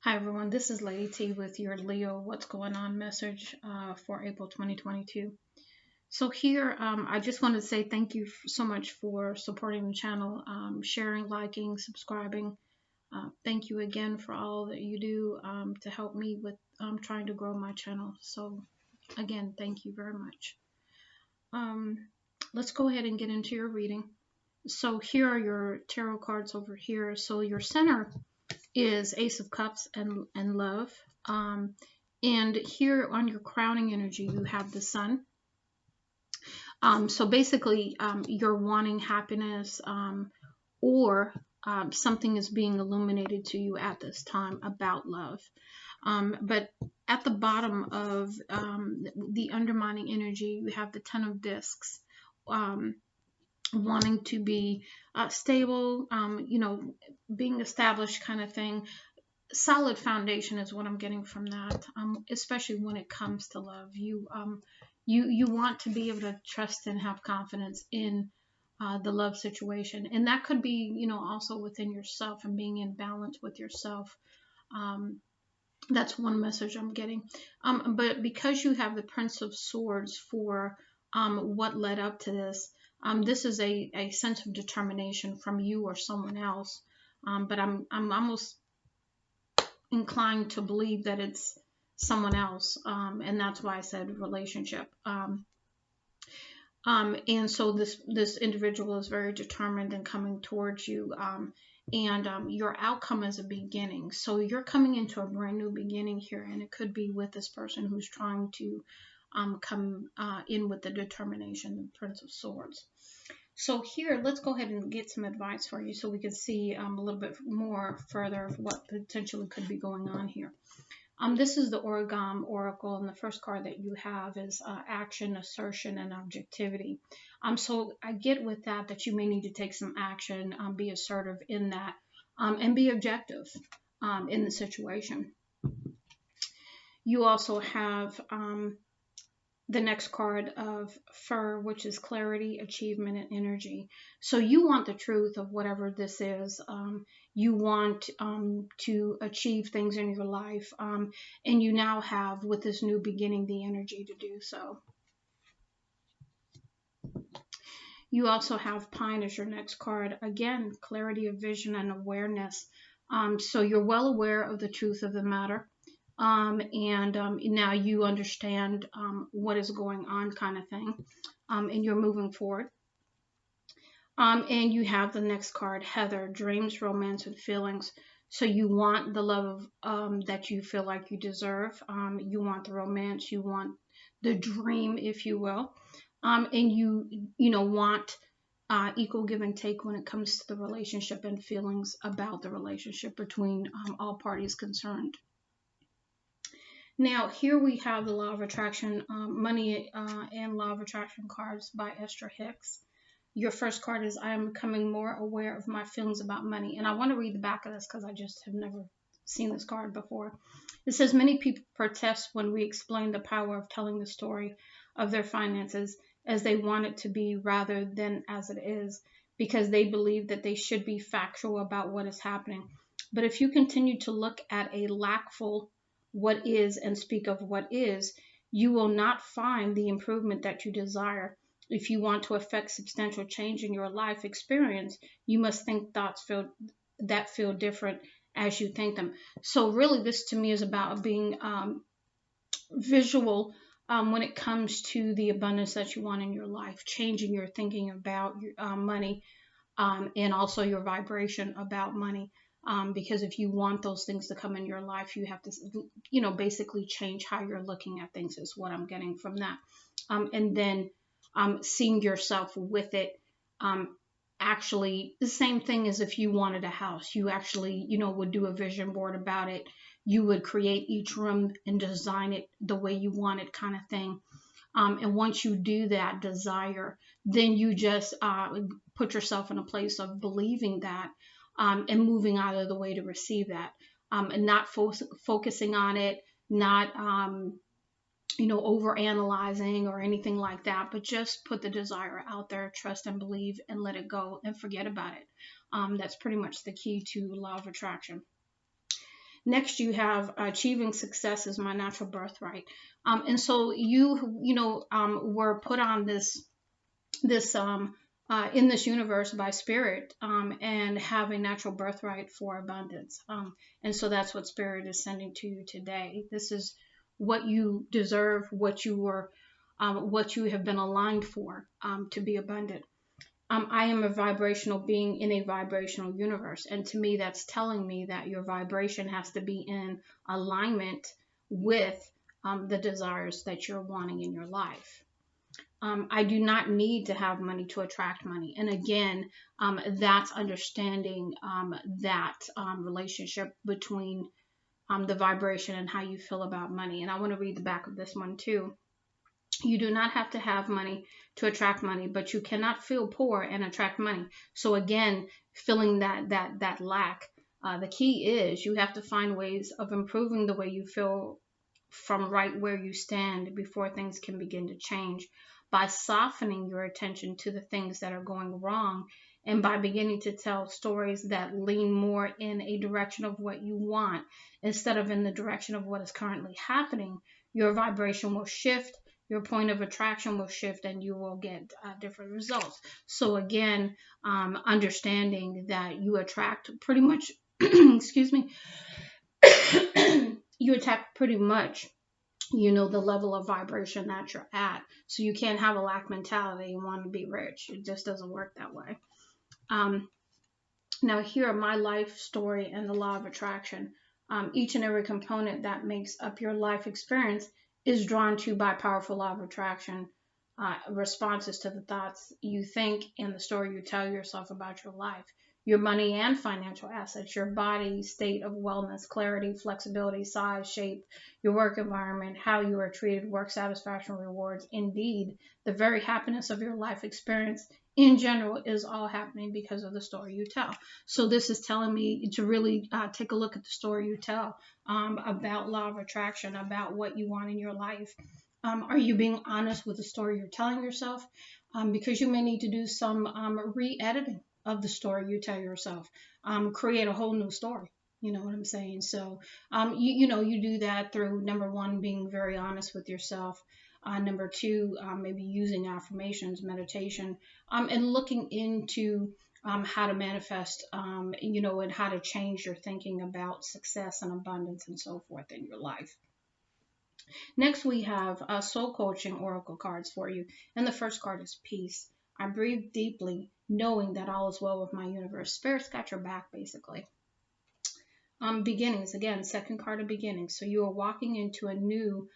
Hi everyone, this is Lady T with your Leo What's Going On message for April 2022. So here, I just want to say thank you so much for supporting the channel, sharing, liking, subscribing. Thank you again for all that you do to help me with trying to grow my channel. So again, thank you very much. Let's go ahead and get into your reading. So here are your tarot cards over here. So your center is Ace of Cups and Love. And here on your crowning energy, you have the Sun. So basically, you're wanting happiness or something is being illuminated to you at this time about love. But at the bottom of the undermining energy, you have the Ten of Discs. Wanting to be stable, being established kind of thing. Solid foundation is what I'm getting from that, especially when it comes to love. You want to be able to trust and have confidence in the love situation, and that could be also within yourself and being in balance with yourself. That's one message I'm getting. But because you have the Prince of Swords for what led up to this, this is a sense of determination from you or someone else. But I'm almost inclined to believe that it's someone else, and that's why I said relationship. And so this individual is very determined in coming towards you, and your outcome is a beginning. So you're coming into a brand new beginning here, and it could be with this person who's trying to come in with the determination, the Prince of Swords. So here, let's go ahead and get some advice for you so we can see a little bit more further of what potentially could be going on here. This is the Origami Oracle, and the first card that you have is action, assertion, and objectivity. So I get with that you may need to take some action, be assertive in that, and be objective in the situation. You also have the next card of Fur, which is clarity, achievement, and energy. So you want the truth of whatever this is. You want to achieve things in your life. And you now have, with this new beginning, the energy to do so. You also have Pine as your next card. Again, clarity of vision and awareness. So you're well aware of the truth of the matter. Now you understand what is going on, kind of thing, and you're moving forward. And you have the next card, Heather, dreams, romance, and feelings. So you want the love that you feel like you deserve. You want the romance. You want the dream, if you will. And you want equal give and take when it comes to the relationship and feelings about the relationship between all parties concerned. Now, here we have the Law of Attraction, Money and Law of Attraction cards by Esther Hicks. Your first card is, I am becoming more aware of my feelings about money. And I want to read the back of this because I just have never seen this card before. It says, many people protest when we explain the power of telling the story of their finances as they want it to be rather than as it is, because they believe that they should be factual about what is happening. But if you continue to look at a lackful what is and speak of what is, you will not find the improvement that you desire. If you want to affect substantial change in your life experience, you must think thoughts that feel different as you think them. So really, this to me is about being visual when it comes to the abundance that you want in your life, changing your thinking about money, and also your vibration about money. Because if you want those things to come in your life, you have to, basically change how you're looking at things is what I'm getting from that. And then seeing yourself with it. Actually, the same thing as if you wanted a house, you actually, would do a vision board about it. You would create each room and design it the way you want it, kind of thing. And once you do that desire, then you just put yourself in a place of believing that. And moving out of the way to receive that, and not focusing on it, not over analyzing or anything like that, but just put the desire out there, trust and believe, and let it go and forget about it. That's pretty much the key to Law of Attraction. Next, you have achieving success is my natural birthright. And so were put on this in this universe by spirit, and have a natural birthright for abundance. And so that's what spirit is sending to you today. This is what you deserve, what you have been aligned for, to be abundant. I am a vibrational being in a vibrational universe. And to me, that's telling me that your vibration has to be in alignment with the desires that you're wanting in your life. I do not need to have money to attract money. And again, that's understanding that relationship between the vibration and how you feel about money. And I want to read the back of this one too. You do not have to have money to attract money, but you cannot feel poor and attract money. So again, feeling that lack. The key is you have to find ways of improving the way you feel from right where you stand before things can begin to change, by softening your attention to the things that are going wrong, and by beginning to tell stories that lean more in a direction of what you want instead of in the direction of what is currently happening. Your vibration will shift, your point of attraction will shift, and you will get different results. So again, understanding that you attract pretty much excuse me you attract pretty much the level of vibration that you're at. So you can't have a lack mentality and want to be rich. It just doesn't work that way. Now here are my life story and the law of attraction. Each and every component that makes up your life experience is drawn to by powerful law of attraction responses to the thoughts you think and the story you tell yourself about your life. Your money and financial assets, your body, state of wellness, clarity, flexibility, size, shape, your work environment, how you are treated, work satisfaction, rewards. Indeed, the very happiness of your life experience in general is all happening because of the story you tell. So this is telling me to really take a look at the story you tell about law of attraction, about what you want in your life. Are you being honest with the story you're telling yourself? Because you may need to do some re-editing of the story you tell yourself, create a whole new story. You know what I'm saying? So, you do that through, number one, being very honest with yourself. Number two, maybe using affirmations, meditation, and looking into how to manifest, and how to change your thinking about success and abundance and so forth in your life. Next, we have soul coaching oracle cards for you. And the first card is peace. I breathe deeply, knowing that all is well with my universe. Spirit's got your back, basically. Beginnings, again, second card of beginnings. So you are walking into a new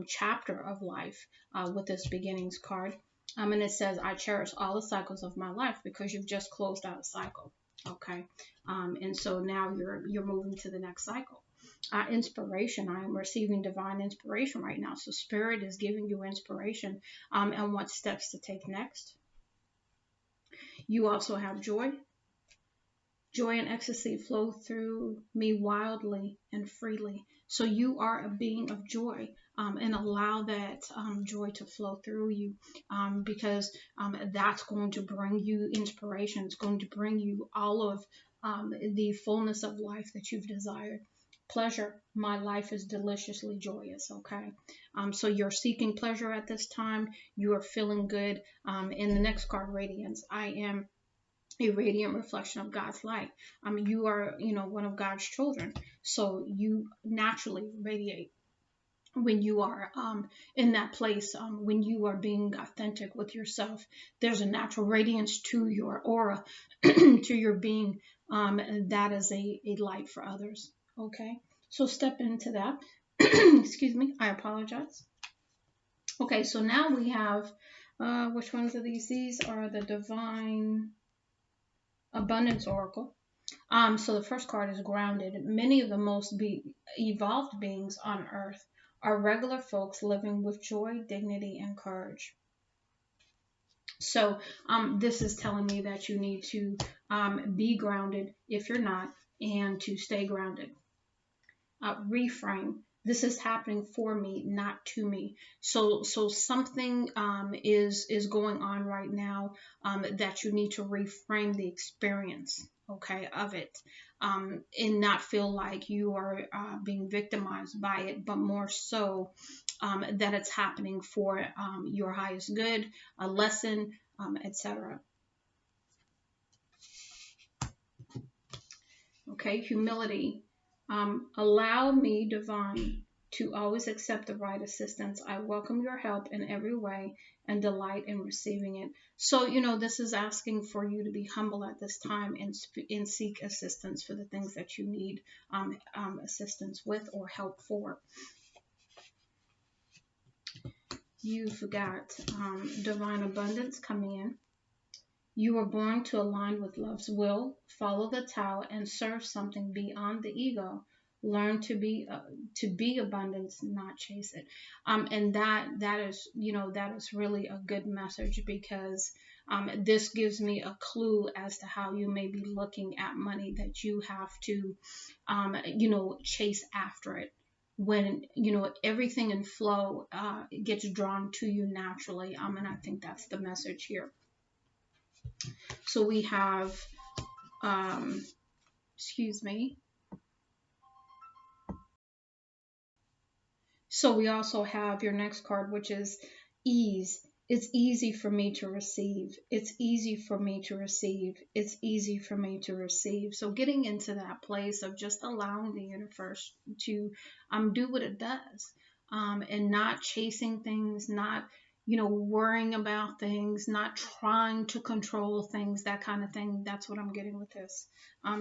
chapter of life with this beginnings card. And it says, I cherish all the cycles of my life, because you've just closed out a cycle. Okay. And so now you're moving to the next cycle. Inspiration. I am receiving divine inspiration right now. So Spirit is giving you inspiration and what steps to take next. You also have joy. Joy and ecstasy flow through me wildly and freely. So you are a being of joy, and allow that joy to flow through you, because that's going to bring you inspiration. It's going to bring you all of the fullness of life that you've desired. Pleasure. My life is deliciously joyous. Okay. So you're seeking pleasure at this time. You are feeling good. In the next card, radiance. I am a radiant reflection of God's light. You are, one of God's children. So you naturally radiate when you are in that place, when you are being authentic with yourself. There's a natural radiance to your aura, to your being, and that is a light for others. Okay, so step into that. Excuse me, I apologize. Okay, so now we have, which ones are these? These are the Divine Abundance Oracle. So the first card is grounded. Many of the most evolved beings on earth are regular folks living with joy, dignity, and courage. So this is telling me that you need to be grounded if you're not, and to stay grounded. Reframe. This is happening for me, not to me. So something is going on right now that you need to reframe the experience. okay, of it, and not feel like you are being victimized by it, but more so that it's happening for your highest good, a lesson, etc. Okay, humility. Allow me, divine, to always accept the right assistance. I welcome your help in every way and delight in receiving it. So, this is asking for you to be humble at this time and seek assistance for the things that you need assistance with or help for. You've got divine abundance coming in. You were born to align with love's will, follow the Tao, and serve something beyond the ego. Learn to be abundance, not chase it. And that is really a good message, because this gives me a clue as to how you may be looking at money, that you have to chase after it, when everything in flow gets drawn to you naturally. And I think that's the message here. So we have, excuse me. So we also have your next card, which is ease. It's easy for me to receive. It's easy for me to receive. It's easy for me to receive. So getting into that place of just allowing the universe to do what it does, and not chasing things, not worrying about things, not trying to control things, that kind of thing. That's what I'm getting with this,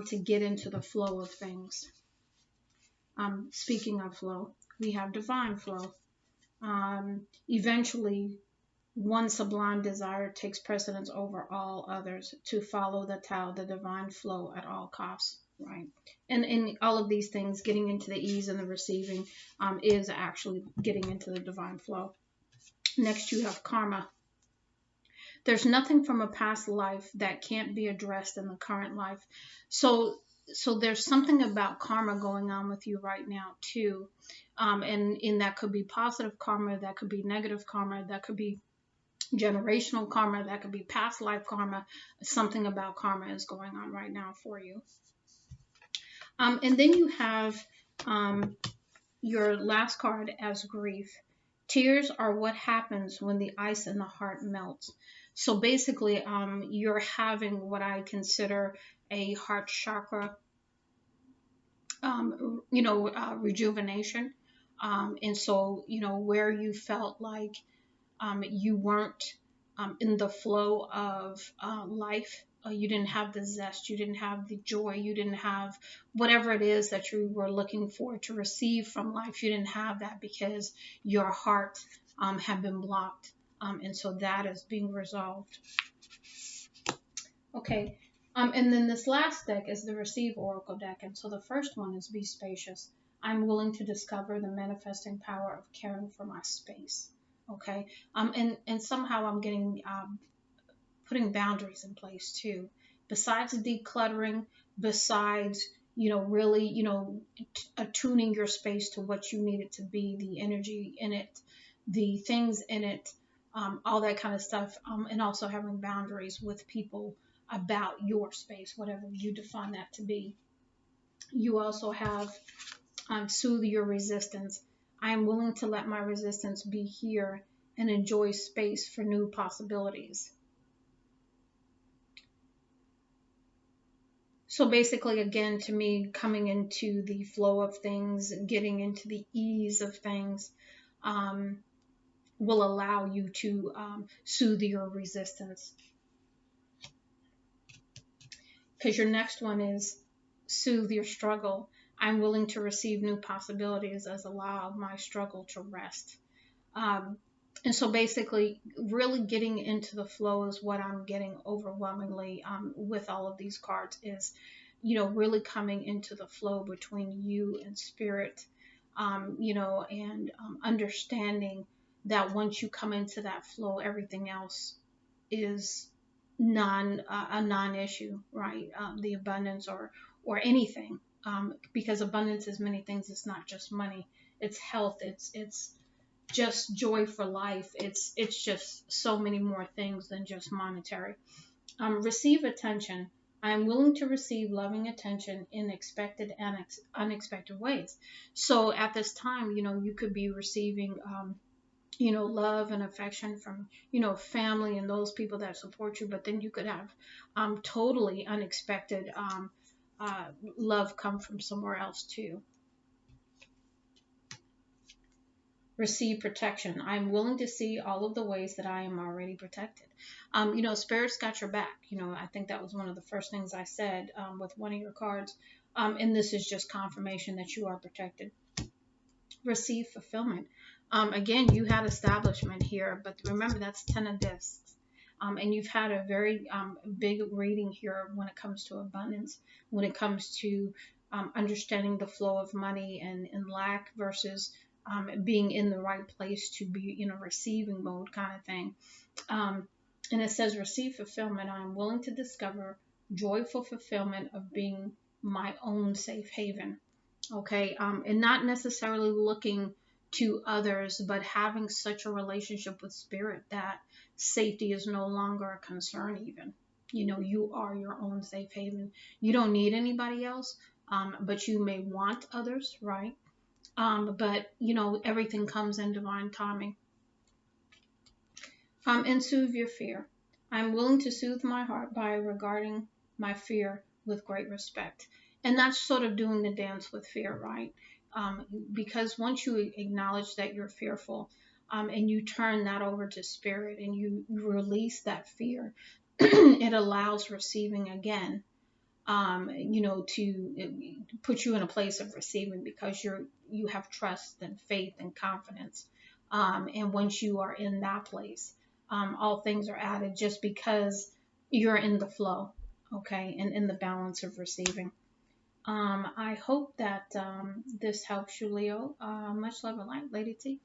to get into the flow of things. Speaking of flow, we have divine flow. Eventually, one sublime desire takes precedence over all others, to follow the Tao, the divine flow, at all costs, right? And in all of these things, getting into the ease and the receiving is actually getting into the divine flow. Next, you have karma. There's nothing from a past life that can't be addressed in the current life. So there's something about karma going on with you right now too, and that could be positive karma, that could be negative karma, that could be generational karma, that could be past life karma. Something about karma is going on right now for you. And then you have your last card as grief. Tears are what happens when the ice in the heart melts. So basically, you're having what I consider a heart chakra, rejuvenation. And so, where you felt like you weren't in the flow of life. You didn't have the zest, you didn't have the joy, you didn't have whatever it is that you were looking for to receive from life. You didn't have that because your heart had been blocked. And so that is being resolved. Okay. And then this last deck is the Receive Oracle deck. And so the first one is Be Spacious. I'm willing to discover the manifesting power of caring for my space. Okay. And somehow I'm getting putting boundaries in place too. Besides decluttering, besides really attuning your space to what you need it to be, the energy in it, the things in it, all that kind of stuff, and also having boundaries with people about your space, whatever you define that to be. You also have Soothe your resistance. I am willing to let my resistance be here and enjoy space for new possibilities. So basically, again, to me, coming into the flow of things, getting into the ease of things, will allow you to soothe your resistance. Because your next one is Soothe your struggle. I'm willing to receive new possibilities as allow my struggle to rest. And so basically, really getting into the flow is what I'm getting overwhelmingly with all of these cards, is, really coming into the flow between you and spirit, and understanding that once you come into that flow, everything else is a non-issue, right? The abundance or anything, because abundance is many things. It's not just money. It's health. It's just joy for life. It's just so many more things than just monetary. Receive attention. I am willing to receive loving attention in expected and unexpected ways. So at this time, you could be receiving, love and affection from, family and those people that support you. But then you could have totally unexpected uh, love come from somewhere else too. Receive protection. I'm willing to see all of the ways that I am already protected. Spirit's got your back. I think that was one of the first things I said with one of your cards. And this is just confirmation that you are protected. Receive fulfillment. Again, you had establishment here, but remember that's 10 of discs. And you've had a very big reading here when it comes to abundance, when it comes to understanding the flow of money and lack versus being in the right place to be in a receiving mode kind of thing. And it says, receive fulfillment. I'm willing to discover joyful fulfillment of being my own safe haven. Okay. And not necessarily looking to others, but having such a relationship with spirit that safety is no longer a concern, even. You are your own safe haven. You don't need anybody else, but you may want others, right? But everything comes in divine timing. And soothe your fear. I'm willing to soothe my heart by regarding my fear with great respect. And that's sort of doing the dance with fear, right? Because once you acknowledge that you're fearful, and you turn that over to spirit and you release that fear, it allows receiving again, to put you in a place of receiving because you have trust and faith and confidence. And once you are in that place, all things are added just because you're in the flow, okay, and in the balance of receiving. I hope that this helps you, Leo. Much love and light, Lady T.